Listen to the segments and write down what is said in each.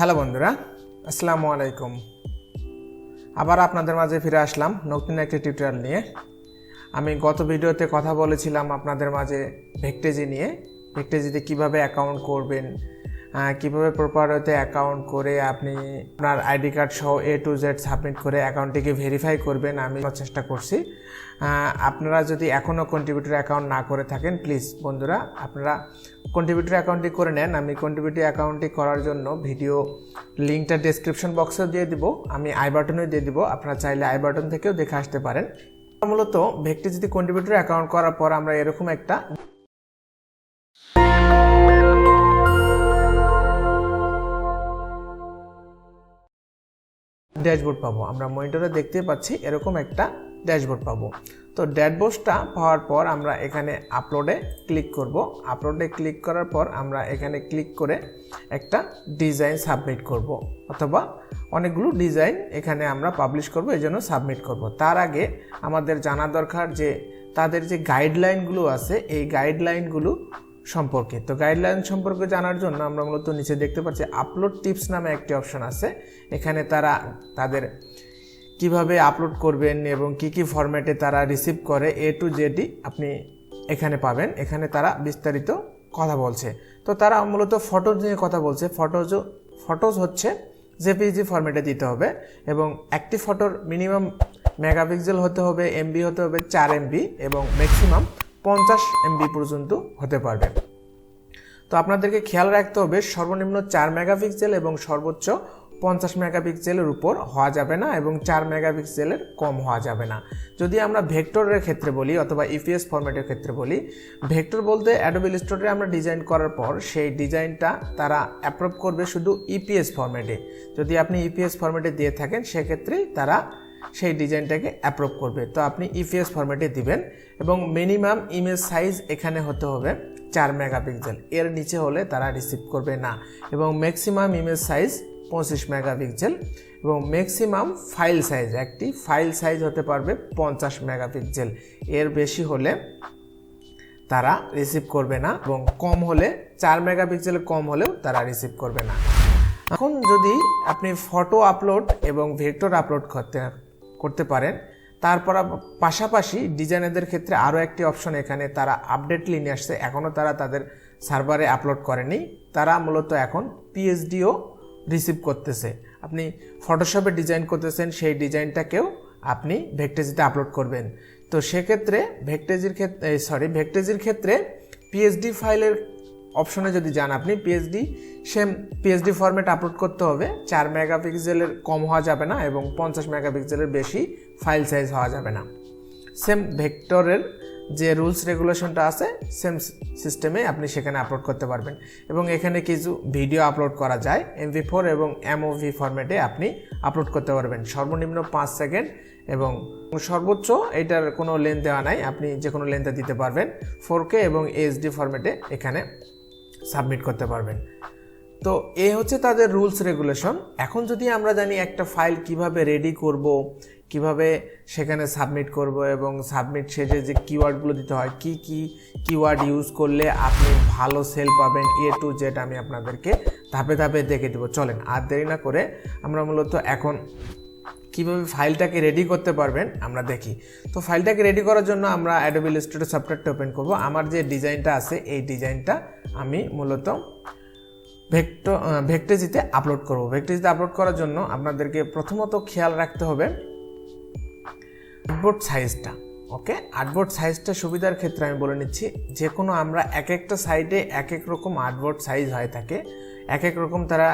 Hello বন্ধুরা, আসসালামু আলাইকুম। আবার আপনাদের মাঝে ফিরে আসলাম নতুন একটি টিউটোরিয়াল নিয়ে। আমি গত ভিডিওতে কথা বলেছিলাম আপনাদের মাঝে ভেক্টেজি নিয়ে। ভেক্টেজিতে কিভাবে অ্যাকাউন্ট করবেন, কিভাবে প্রপার ওয়েতে অ্যাকাউন্ট করে আপনি আপনার আইডি কার্ড সহ A to Z সাবমিট করে অ্যাকাউন্টটিকে ভেরিফাই করবেন। আমি চেষ্টা করছি। আপনারা যদি এখনও কন্ট্রিবিউটর অ্যাকাউন্ট না করে থাকেন, প্লিজ বন্ধুরা আপনারা কন্ট্রিবিউটর অ্যাকাউন্টটি করে নেন। আমি কন্ট্রিবিউটর অ্যাকাউন্টটি করার জন্য ভিডিও লিঙ্কটা ডেসক্রিপশন বক্সেও দিয়ে দিব, আমি আই বাটনেও দিয়ে দিব। আপনারা চাইলে আই বাটন থেকেও দেখে আসতে পারেন। মূলত ভেক্টেজিতে কন্ট্রিবিউটর অ্যাকাউন্ট করার পর আমরা এরকম একটা ড্যাশবোর্ড পাবো। আমরা মনিটরে দেখতে পাচ্ছি এরকম একটা ড্যাশবোর্ড পাবো। তো ড্যাশবোর্ডটা পাওয়ার পর আমরা এখানে আপলোডে ক্লিক করব। আপলোডে ক্লিক করার পর আমরা এখানে ক্লিক করে একটা ডিজাইন সাবমিট করব, অথবা অনেকগুলো ডিজাইন এখানে আমরা পাবলিশ করব, এই জন্য সাবমিট করব। তার আগে আমাদের জানা দরকার যে তাদের যে গাইডলাইনগুলো আছে এই গাইডলাইনগুলো সম্পর্কে। তো গাইডলাইন সম্পর্কে জানার জন্য আমরা মূলত নিচে দেখতে পাচ্ছি আপলোড টিপস নামে একটি অপশন আছে। এখানে তাদের কিভাবে আপলোড করবেন এবং কি কি ফরম্যাটে তারা রিসিভ করে A to Z আপনি এখানে পাবেন। এখানে তারা বিস্তারিত কথা বলছে। তো তারা মূলত ফটোজ নিয়ে কথা বলছে। ফটোজ হচ্ছে জেপিজি ফরম্যাটে দিতে হবে এবং একটি ফটোর মিনিমাম মেগাপিক্সেল হতে হবে, এমবি হতে হবে 4 MB এবং ম্যাক্সিমাম 50 MB পর্যন্ত হতে পারবে। তো আপনাদেরকে খেয়াল রাখতে হবে সর্বনিম্ন 4 মেগাপিক্সেল এবং সর্বোচ্চ 50 মেগাপিক্সেলের উপর হওয়া যাবে না এবং 4 মেগাপিক্সেলের কম হওয়া যাবে না। যদি আমরা ভেক্টরের ক্ষেত্রে বলি অথবা ইপিএস ফরম্যাটের ক্ষেত্রে বলি, ভেক্টর বলতে অ্যাডোবি ইলাস্ট্রেটরে আমরা ডিজাইন করার পর সেই ডিজাইনটা তারা অ্যাপ্রুভ করবে শুধু ইপিএস ফরম্যাটে। যদি আপনি ইপিএস ফরম্যাটে দিয়ে থাকেন সেক্ষেত্রেই তারা সেই ডিজাইনটাকে অ্যাপ্রুভ করবে। তো আপনি ইপিএস ফরম্যাটে দিবেন এবং মিনিমাম ইমেজ সাইজ এখানে হতে হবে 4 মেগাপিক্সেল, এর নিচে হলে তারা রিসিভ করবে না। এবং ম্যাক্সিমাম ইমেজ সাইজ 25 মেগাপিক্সেল এবং ম্যাক্সিমাম ফাইল সাইজ, একটি ফাইল সাইজ হতে পারবে 50 মেগাপিক্সেল, এর বেশি হলে তারা রিসিভ করবে না এবং কম হলে 4 মেগাপিক্সেলের কম হলেও তারা রিসিভ করবে না। এখন যদি আপনি ফটো আপলোড এবং ভেক্টর আপলোড করতে পারেন, তারপর পাশাপাশি ডিজাইনারদের ক্ষেত্রে আরও একটি অপশন এখানে তারা আপডেটলি নিয়ে আসছে। এখনও তারা তাদের সার্ভারে আপলোড করেনি। তারা মূলত এখন পিএইচডিও রিসিভ করতেছে। আপনি ফটোশপে ডিজাইন করতেছেন, সেই ডিজাইনটাকেও আপনি ভেক্টেজিতে আপলোড করবেন। তো সেক্ষেত্রে ভেক্টেজির ক্ষেত্রে পিএইচডি ফাইলের অপশনে যদি যান আপনি, পিএইচডি ফরম্যাট আপলোড করতে হবে। 4 মেগাপিক্সেলের কম হওয়া যাবে না এবং 50 মেগাপিক্সেলের বেশি ফাইল সাইজ হওয়া যাবে না। সেম ভেক্টরের যে রুলস রেগুলেশনটা আছে সেম সিস্টেমে আপনি সেখানে আপলোড করতে পারবেন। এবং এখানে কিছু ভিডিও আপলোড করা যায় MP4 এবং MOV ফরম্যাটে আপনি আপলোড করতে পারবেন। সর্বনিম্ন 5 সেকেন্ড এবং সর্বোচ্চ এটার কোনো লেন্থ দেওয়া নাই, আপনি যে কোনো লেন্থে দিতে পারবেন। 4K এবং HD ফরম্যাটে এখানে সাবমিট করতে পারবেন। তো এ হচ্ছে তাদের রুলস রেগুলেশন। এখন যদি আমরা জানি একটা ফাইল কিভাবে রেডি করব, কিভাবে সেখানে সাবমিট করব এবং সাবমিট শেষে যে কিওয়ার্ডগুলো দিতে হয়, কি কি কিওয়ার্ড ইউজ করলে আপনি ভালো সেল পাবেন A to Z আমি আপনাদেরকে ধাপে ধাপে দেখে দেবো। চলেন আর দেরি না করে আমরা মূলত এখন কিভাবে ফাইলটাকে রেডি করতে পারবেন আমরা দেখি। তো ফাইলটাকে রেডি করার জন্য আমরা অ্যাডোবি ইলাস্ট্রেটর সফটওয়্যারটা ওপেন করব। আমার যে ডিজাইনটা আছে এই ডিজাইনটা আমি মূলত ভেক্টেজিতে আপলোড করব। ভেক্টেজিতে আপলোড করার জন্য আপনাদেরকে প্রথমত খেয়াল রাখতে হবে আর্টবোর্ড সাইজটা। ওকে, আর্টবোর্ড সাইজটা সুবিধার ক্ষেত্রে আমি বলে নিচ্ছি, যে কোনো আমরা এক একটা সাইটে এক এক রকম আর্টবোর্ড সাইজ হয়ে থাকে, এক এক রকম তারা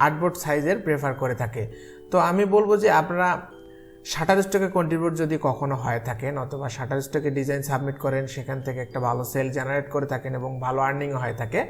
আর্টবোর্ড সাইজের প্রেফার করে থাকে। তো আমি বলবো যে আপনারা শাটারস্টকে কন্ট্রিবিউট যদি কখনো হয়ে থাকেন অথবা শাটারস্টকে ডিজাইন সাবমিট করেন, সেখান থেকে একটা ভালো সেল জেনারেট করে থাকেন এবং ভালো আর্নিংও হয়ে থাকে,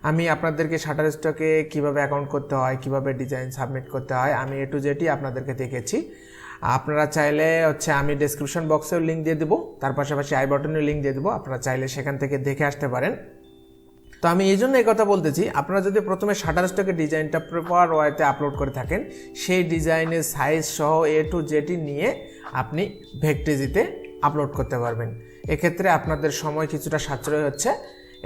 আমি আপনাদেরকে শাটারস্টকে কিভাবে অ্যাকাউন্ট করতে হয়, কিভাবে ডিজাইন সাবমিট করতে হয়, আমি A to Z আপনাদেরকে দেখেছি। আপনারা চাইলে আমি ডেসক্রিপশন বক্সেও লিঙ্ক দিয়ে দেবো, তার পাশাপাশি আই বাটনেও লিঙ্ক দিয়ে দেবো, আপনারা চাইলে সেখান থেকে দেখে আসতে পারেন। তো আমি এই জন্য এই কথা বলতেছি, আপনারা যদি প্রথমে শাটারস্টকে ডিজাইনটা প্রপার ওয়েতে আপলোড করে থাকেন, সেই ডিজাইনের সাইজ সহ A to Z নিয়ে আপনি ভেক্টেজিতে আপলোড করতে পারবেন। এক্ষেত্রে আপনাদের সময় কিছুটা সাশ্রয় হচ্ছে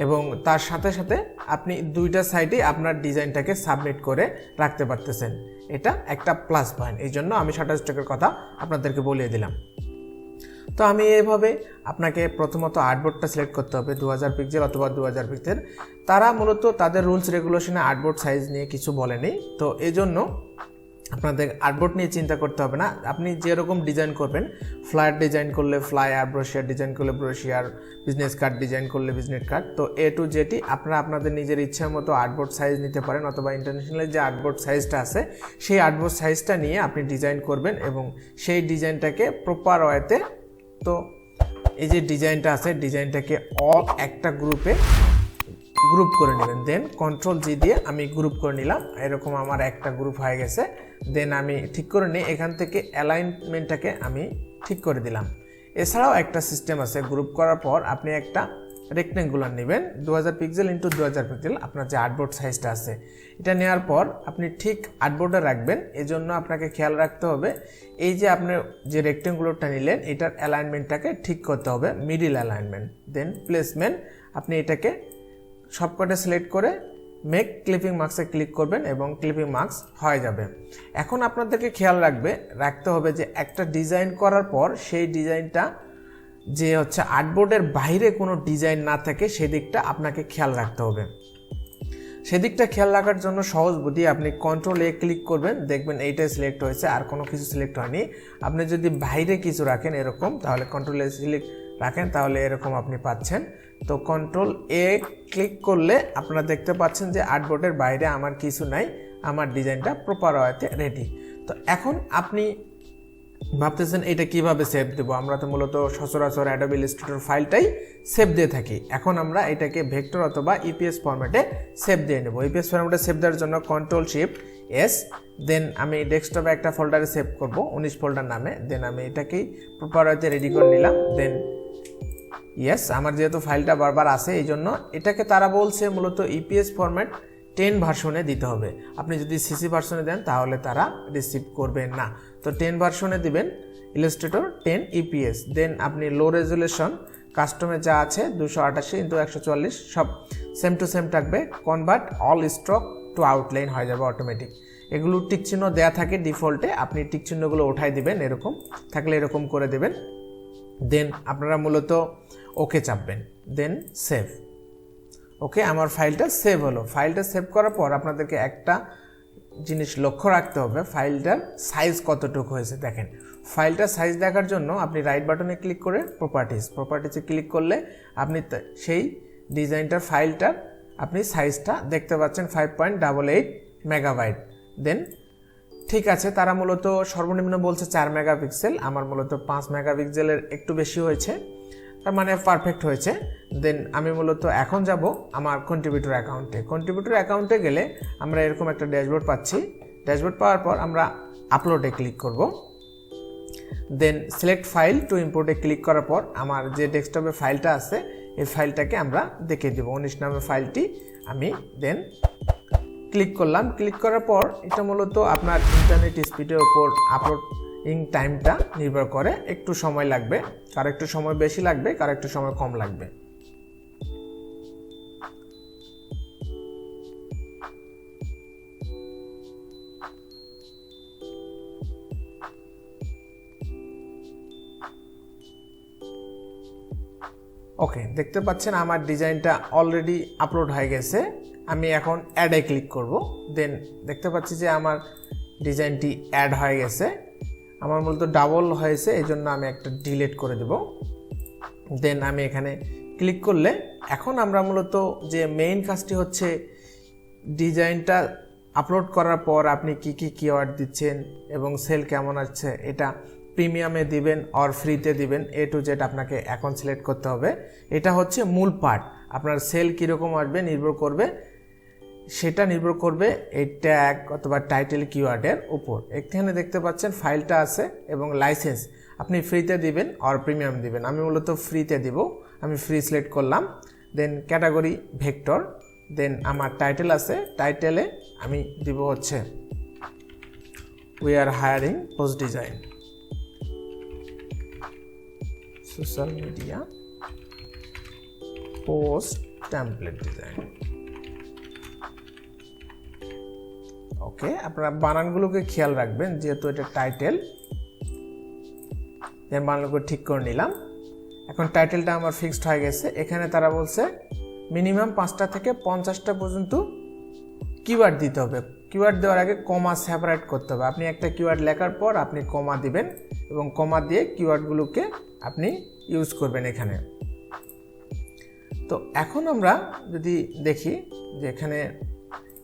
এবং তার সাথে সাথে আপনি দুইটা সাইডে আপনার ডিজাইনটাকে সাবমিট করে রাখতে পারতেছেন। এটা একটা প্লাস পয়েন্ট, এই জন্য আমি শাটারস্টকের কথা আপনাদেরকে বলিয়ে দিলাম। তো আমি এইভাবে আপনাকে প্রথমত আর্টবোর্ডটা সিলেক্ট করতে হবে 2000 পিক্সেল অথবা 2000 পিক্সেল। তারা মূলত তাদের রুলস রেগুলেশনে আর্টবোর্ড সাইজ নিয়ে কিছু বলেনি, তো এই জন্য আপনাদের আর্টবোর্ড নিয়ে চিন্তা করতে হবে না। আপনি যেরকম ডিজাইন করবেন, ফ্লায়ার ডিজাইন করলে ফ্লায়ার, ব্রোশিয়ার ডিজাইন করলে ব্রোশিয়ার, বিজনেস কার্ড ডিজাইন করলে বিজনেস কার্ড, তো A to Z আপনারা আপনাদের নিজের ইচ্ছা মতো আর্টবোর্ড সাইজ নিতে পারেন, অথবা ইন্টারন্যাশনাল যে আর্টবোর্ড সাইজটা আছে সেই আর্টবোর্ড সাইজটা নিয়ে আপনি ডিজাইন করবেন এবং সেই ডিজাইনটাকে প্রপার ওয়েতে, তো এই যে ডিজাইনটা আছে ডিজাইনটাকে অল একটা গ্রুপে গ্রুপ করে নেবেন। দেন কন্ট্রোল জি দিয়ে আমি গ্রুপ করে নিলাম, এরকম আমার একটা গ্রুপ হয়ে গেছে। দেন আমি ঠিক করে নিই, এখান থেকে অ্যালাইনমেন্টটাকে আমি ঠিক করে দিলাম। এছাড়াও একটা সিস্টেম আছে, গ্রুপ করার পর আপনি একটা রেক্টেঙ্গুলার নেবেন 2000 পিক্সেল ইন্টু 2000 পিক্সেল, আপনার যে আর্টবোর্ড সাইজটা আছে এটা নেওয়ার পর আপনি ঠিক আর্টবোর্ডে রাখবেন। এজন্য আপনাকে খেয়াল রাখতে হবে এই যে আপনি যে রেক্টেঙ্গুলারটা নিলেন এটার অ্যালাইনমেন্টটাকে ঠিক করতে হবে, মিডিল অ্যালাইনমেন্ট। দেন প্লেসমেন্ট, আপনি এটাকে সবকটা সিলেক্ট করে মেক ক্লিপিং মার্কসে ক্লিক করবেন এবং ক্লিপিং মার্কস হয়ে যাবে। এখন আপনাদেরকে খেয়াল রাখতে হবে যে একটা ডিজাইন করার পর সেই ডিজাইনটা যে হচ্ছে আর্টবোর্ডের বাইরে কোনো ডিজাইন না থাকে সেদিকটা আপনাকে খেয়াল রাখতে হবে। সেদিকটা খেয়াল রাখার জন্য সহজ বুদ্ধি, আপনি কন্ট্রোল এ ক্লিক করবেন, দেখবেন এইটাই সিলেক্ট হয়েছে আর কোনো কিছু সিলেক্ট হয়নি। আপনি যদি বাইরে কিছু রাখেন এরকম, তাহলে কন্ট্রোল এ সিলেক্ট রাখেন, তাহলে এরকম আপনি পাচ্ছেন। তো কন্ট্রোল এ ক্লিক করলে আপনারা দেখতে পাচ্ছেন যে আর্টবোর্ডের বাইরে আমার কিছু নাই, আমার ডিজাইনটা প্রপার ওয়েতে রেডি। তো এখন আপনি ভাবতেছেন এটা কিভাবে সেভ দেবো, আমরা তো মূলত সচরাচর অ্যাডোবি ইলাস্ট্রেটর ফাইলটাই সেভ দিয়ে থাকি। এখন আমরা এটাকে ভেক্টর অথবা ইপিএস ফরম্যাটে সেভ দিয়ে নেব। ইপিএস ফরম্যাটে সেভ দেওয়ার জন্য কন্ট্রোল শিফট এস, দেন আমি ডেস্কটপে একটা ফোল্ডারে সেভ করব 19 ফোল্ডার নামে। দেন আমি এটাকেই প্রপার ওয়েতে রেডি করে নিলাম। দেন ইয়েস, আমার যেহেতু ফাইলটা বারবার আসে এই জন্য এটাকে তারা বলছে মূলত ইপিএস ফরম্যাট 10 ভার্সনে দিতে হবে। আপনি যদি সিসি ভার্সনে দেন তাহলে তারা রিসিভ করবেন না। তো 10 ভার্সনে দিবেন ইলাস্ট্রেটর 10 ইপিএস। দেন আপনি লো রেজুলেশন কাস্টমে যা আছে 288x144 সব সেম টু সেম থাকবে। Convert all stroke to outline হয়ে যাবে অটোমেটিক। এগুলো টিক চিহ্ন দেওয়া থাকে ডিফল্টে, আপনি টিক চিহ্নগুলো উঠাই দিবেন, এরকম থাকলে এরকম করে দেবেন। দেন আপনারা মূলত ওকে চাপবেন, দেন সেভ। ওকে, আমার ফাইলটা সেভ হলো। ফাইলটা সেভ করার পর আপনাদেরকে একটা জিনিস লক্ষ্য রাখতে হবে, ফাইলটার সাইজ কতটুকু হয়েছে। দেখেন, ফাইলটার সাইজ দেখার জন্য আপনি রাইট বাটনে ক্লিক করে প্রপার্টিসে ক্লিক করলে আপনি সেই ডিজাইনটার ফাইলটার আপনি সাইজটা দেখতে পাচ্ছেন 5.88 মেগাবাইট। দেন ঠিক আছে, তারা মূলত সর্বনিম্ন বলছে 4 মেগাপিক্সেল, আমার মূলত 5 মেগাপিক্সেলের একটু বেশি হয়েছে, তার মানে পারফেক্ট হয়েছে। দেন আমি মূলত এখন যাব আমার কন্ট্রিবিউটর অ্যাকাউন্টে গেলে আমরা এরকম একটা ড্যাশবোর্ড পাচ্ছি। ড্যাশবোর্ড পাওয়ার পর আমরা আপলোডে ক্লিক করব। দেন সিলেক্ট ফাইল টু ইম্পোর্টে ক্লিক করার পর আমার যে ডেস্কটপে ফাইলটা আছে এই ফাইলটাকে আমরা দেখে দেব, 19 নামের ফাইলটি আমি দেন ক্লিক করলাম। ক্লিক করার পর এটা মূলত আপনার ইন্টারনেট স্পিডের উপর আপলোডিং টাইমটা নির্ভর করে, একটু সময় লাগবে, কারো একটু সময় বেশি লাগবে, কারো একটু সময় কম লাগবে। ওকে, দেখতে পাচ্ছেন আমার ডিজাইনটা অলরেডি আপলোড হয়ে গেছে। আমি এখন অ্যাডে ক্লিক করব। দেন দেখতে পাচ্ছি যে আমার ডিজাইনটি অ্যাড হয়ে গেছে। আমার মূলত ডাবল হয়েছে, এই জন্য আমি একটা ডিলিট করে দেব। দেন আমি এখানে ক্লিক করলে এখন আমরা মূলত যে মেইন কাজটি হচ্ছে ডিজাইনটা আপলোড করার পর আপনি কি কি কিওয়ার্ড দিচ্ছেন এবং সেল কেমন আছে, এটা প্রিমিয়ামে দিবেন অর ফ্রিতে দিবেন, A to Z আপনাকে এখন সিলেক্ট করতে হবে। এটা হচ্ছে মূল পার্ট। আপনার সেল কীরকম আসবে সেটা নির্ভর করবে এই ট্যাগ অথবা টাইটেল কিওয়ার্ডের উপর। এখানে দেখতে পাচ্ছেন ফাইলটা আছে এবং লাইসেন্স আপনি ফ্রিতে দিবেন অর প্রিমিয়াম দিবেন। আমি মূলত ফ্রিতে দিব, আমি ফ্রি সিলেক্ট করলাম। দেন ক্যাটাগরি ভেক্টর, দেন আমার টাইটেল আছে, টাইটেলে আমি দিব হচ্ছে we are hiring post design social media post template design. Okay, আপনারা বানানগুলোকে খেয়াল রাখবেন, যেহেতু এটা টাইটেল, বানানগুলো ঠিক করে নিলাম। এখন টাইটেলটা আমার ফিক্সড হয়ে গেছে। এখানে তারা বলছে মিনিমাম 5টা থেকে 50টা পর্যন্ত কিওয়ার্ড দিতে হবে। কিওয়ার্ড দেওয়ার আগে কমা সেপারেট করতে হবে। আপনি একটা কিওয়ার্ড লেখার পর আপনি কমা দিবেন এবং কমা দিয়ে কিওয়ার্ডগুলোকে আপনি ইউজ করবেন এখানে। তো এখন আমরা যদি দেখি যে এখানে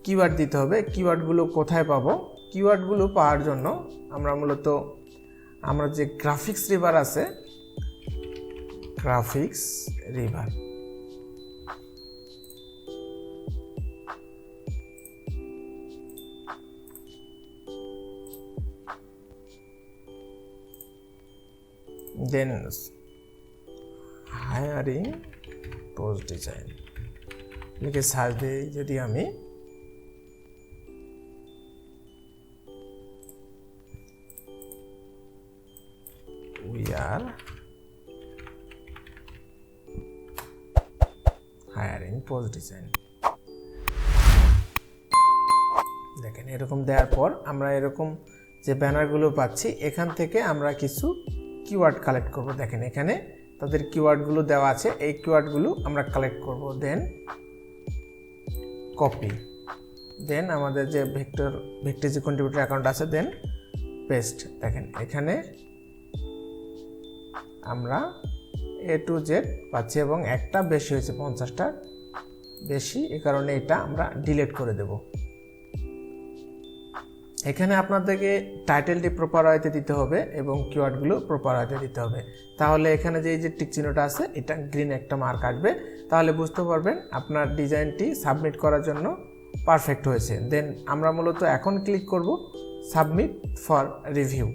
কিওয়ার্ড দিতে হবে, কিওয়ার্ডগুলো কোথায় পাবো? কিওয়ার্ডগুলো পাওয়ার জন্য আমরা মূলত আমরা যে গ্রাফিক্স রিভার আছে, গ্রাফিক্স রিভার, দেন হায়ারিং পোস্ট ডিজাইন লিখে সার্চ দিই। যদি আমি we are hiring post design, দেখেন এরকম দেওয়ার পর আমরা এরকম যে ব্যানারগুলো পাচ্ছি, এখান থেকে আমরা কিছু কিওয়ার্ড কালেক্ট করব। দেখেন এখানে তাদের কিওয়ার্ডগুলো দেওয়া আছে, এই কিওয়ার্ডগুলো আমরা কালেক্ট করব। দেন কপি, দেন আমাদের যে ভেক্টেজি কন্ট্রিবিউটর অ্যাকাউন্ট আছে, দেন পেস্ট। দেখেন এখানে আমরা A to Z পাচ্ছি এবং একটা বেশি হয়েছে, 50টা বেশি, এই কারণে এটা আমরা ডিলিট করে দেব। এখানে আপনাদেরকে টাইটেলটি প্রপার ওয়েতে দিতে হবে এবং কিওয়ার্ডগুলো প্রপার ওয়েতে দিতে হবে। তাহলে এখানে যে টিক চিহ্নটা আছে, এটা গ্রিন একটা মার্ক আসবে, তাহলে বুঝতে পারবেন আপনার ডিজাইনটি সাবমিট করার জন্য পারফেক্ট হয়েছে। দেন আমরা মূলত এখন ক্লিক করব submit for review,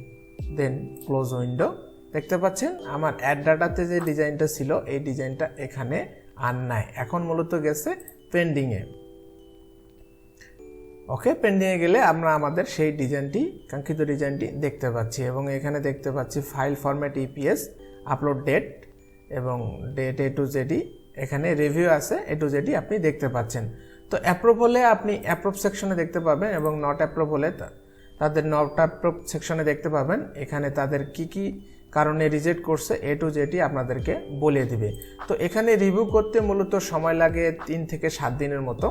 then close window. দেখতে পাচ্ছেন আমার অ্যাড ডাটাতে যে ডিজাইনটা ছিল, এই ডিজাইনটা এখানে আর নাই, এখন মূলত গেছে পেন্ডিংয়ে। ওকে, পেন্ডিংয়ে গেলে আমরা আমাদের সেই ডিজাইনটি, কাঙ্ক্ষিত ডিজাইনটি দেখতে পাচ্ছি এবং এখানে দেখতে পাচ্ছি file format EPS, upload date এবং ডেট A to Z, এখানে রিভিউ আছে A to Z আপনি দেখতে পাচ্ছেন। তো অ্যাপ্রুভ হলে আপনি অ্যাপ্রুভ সেকশনে দেখতে পাবেন এবং নট অ্যাপ্রুভ হলে তাদের নট অ্যাপ্রুভ সেকশনে দেখতে পাবেন। এখানে তাদের কি কারণে রিজেক্ট করছে A to Z আপনাদেরকে বলে দিবে। তো এখানে রিভিউ করতে মূলত সময় লাগে 3 থেকে 7 দিনের মতো।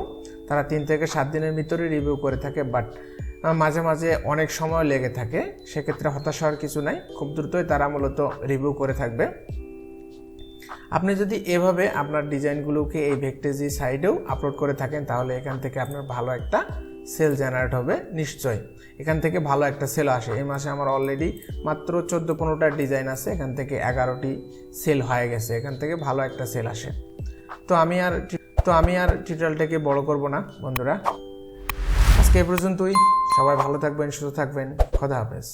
তারা 3 থেকে 7 দিনের ভিতরে রিভিউ করে থাকে, বাট মাঝে মাঝে অনেক সময় লেগে থাকে। সেক্ষেত্রে হতাশ হওয়ার কিছু নাই, খুব দ্রুতই তারা মূলত রিভিউ করে থাকবে। আপনি যদি এভাবে আপনার ডিজাইনগুলোকে এই ভেক্টেজি সাইডেও আপলোড করে থাকেন, তাহলে এখান থেকে আপনার ভালো একটা সেল জেনারেট হবে নিশ্চয়ই। এখান থেকে ভালো একটা সেল আসে। এই মাসে আমার অলরেডি মাত্র 14-15টা ডিজাইন আছে, এখান থেকে 11টি সেল হয়ে গেছে, এখান থেকে ভালো একটা সেল আসে। তো আমি আর টিউটোরিয়ালটাকে বড় করব না বন্ধুরা, আজকে এই পর্যন্তই। সবাই ভালো থাকবেন, সুস্থ থাকবেন, খোদা হাফেজ।